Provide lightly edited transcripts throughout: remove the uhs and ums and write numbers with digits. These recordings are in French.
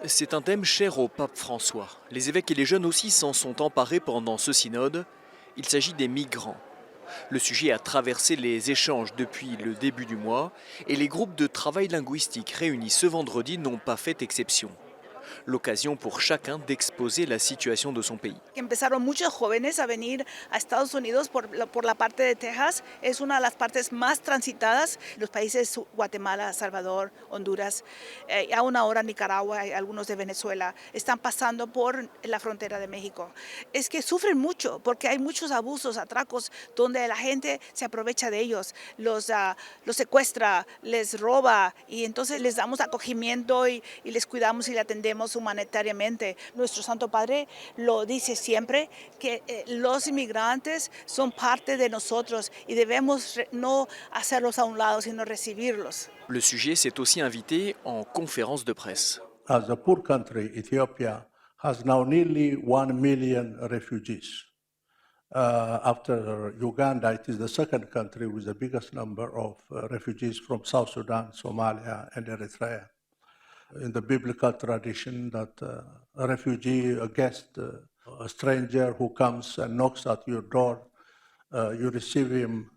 C'est un thème cher au pape François. Les évêques et les jeunes aussi s'en sont emparés pendant ce synode. Il s'agit des migrants. Le sujet a traversé les échanges depuis le début du mois et les groupes de travail linguistique réunis ce vendredi n'ont pas fait exception. L'occasion pour chacun d'exposer la situation de son pays. Empezaron muchos jóvenes a venir a Estados Unidos por la parte de Texas. Es una de las partes más transitadas. Los países Guatemala, Salvador, Honduras, aún ahora Nicaragua y algunos de Venezuela están pasando por la frontera de México. Es que sufren mucho porque hay muchos abusos, atracos, donde la gente se aprovecha de ellos, los secuestra, les roba y entonces les damos acogimiento y les cuidamos y les atendemos humanitariamente. Nuestro Santo Padre lo dice siempre que los inmigrantes son parte de nosotros y debemos no hacerlos a un lado, sino recibirlos. Le sujet s'est aussi invité en conférence de presse. As a poor country, Ethiopia has now nearly 1 million refugees. After Uganda, it is the second country with the biggest number of refugees from South Sudan, Somalia, and Eritrea. In the biblical tradition, that a refugee, a guest, a stranger who comes and knocks at your door, you receive him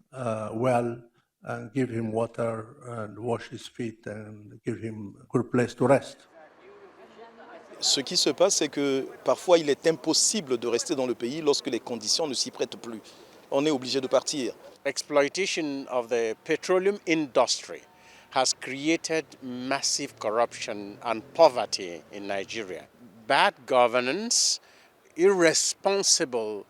well and give him water and wash his feet and give him a good place to rest. Ce qui se passe, c'est que parfois il est impossible de rester dans le pays lorsque les conditions ne s'y prêtent plus. On est obligé de partir. Exploitation of the petroleum industry has created massive corruption and poverty in Nigeria. Bad governance, irresponsible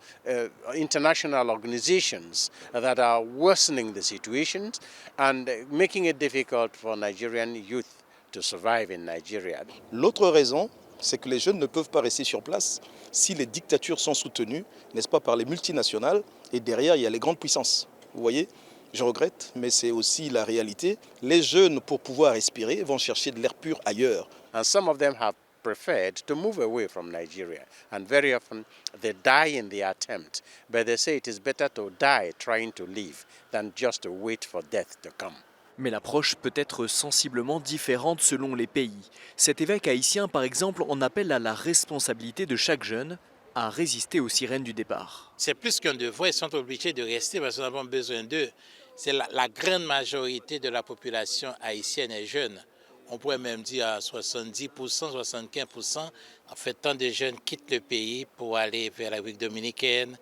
international organizations that are worsening the situation and making it difficult for Nigerian youth to survive in Nigeria. L'autre raison, c'est que les jeunes ne peuvent pas rester sur place si les dictatures sont soutenues, n'est-ce pas, par les multinationales, et derrière il y a les grandes puissances. Vous voyez ? Je regrette, mais c'est aussi la réalité. Les jeunes, pour pouvoir respirer, vont chercher de l'air pur ailleurs. And some of them have preferred to move away from Nigeria. And very often they die in the attempt. But they say it is better to die trying to live than just to wait for death to come. Mais l'approche peut être sensiblement différente selon les pays. Cet évêque haïtien, par exemple, en appelle à la responsabilité de chaque jeune à résister aux sirènes du départ. C'est plus qu'un devoir, ils sont obligés de rester parce que nous avons besoin d'eux. C'est la grande majorité de la population haïtienne est jeune. On pourrait même dire à 70%, 75%. En fait, tant de jeunes quittent le pays pour aller vers la République dominicaine,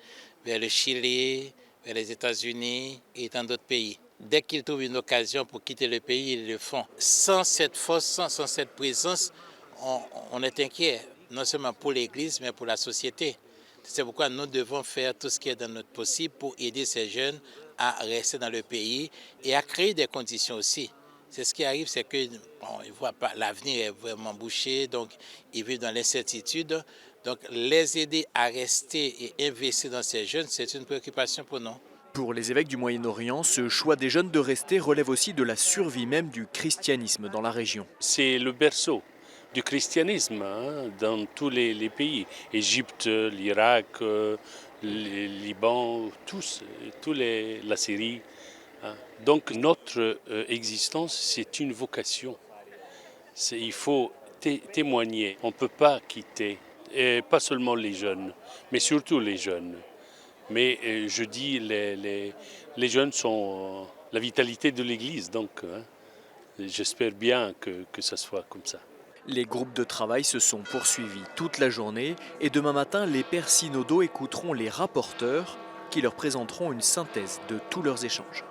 vers le Chili, vers les États-Unis et tant d'autres pays. Dès qu'ils trouvent une occasion pour quitter le pays, ils le font. Sans cette force, sans cette présence, on est inquiet, non seulement pour l'Église, mais pour la société. C'est pourquoi nous devons faire tout ce qui est dans notre possible pour aider ces jeunes à rester dans le pays et à créer des conditions aussi. C'est ce qui arrive, c'est qu'ils ne voient pas, l'avenir est vraiment bouché, donc ils vivent dans l'incertitude. Donc les aider à rester et investir dans ces jeunes, c'est une préoccupation pour nous. Pour les évêques du Moyen-Orient, ce choix des jeunes de rester relève aussi de la survie même du christianisme dans la région. C'est le berceau du christianisme dans tous les pays. Égypte, l'Irak, le Liban, la Syrie. Donc notre existence, c'est une vocation. Il faut témoigner. On ne peut pas quitter, et pas seulement les jeunes, mais surtout les jeunes. Mais je dis, les jeunes sont la vitalité de l'Église, donc j'espère bien que ça soit comme ça. Les groupes de travail se sont poursuivis toute la journée et demain matin, les pères synodaux écouteront les rapporteurs qui leur présenteront une synthèse de tous leurs échanges.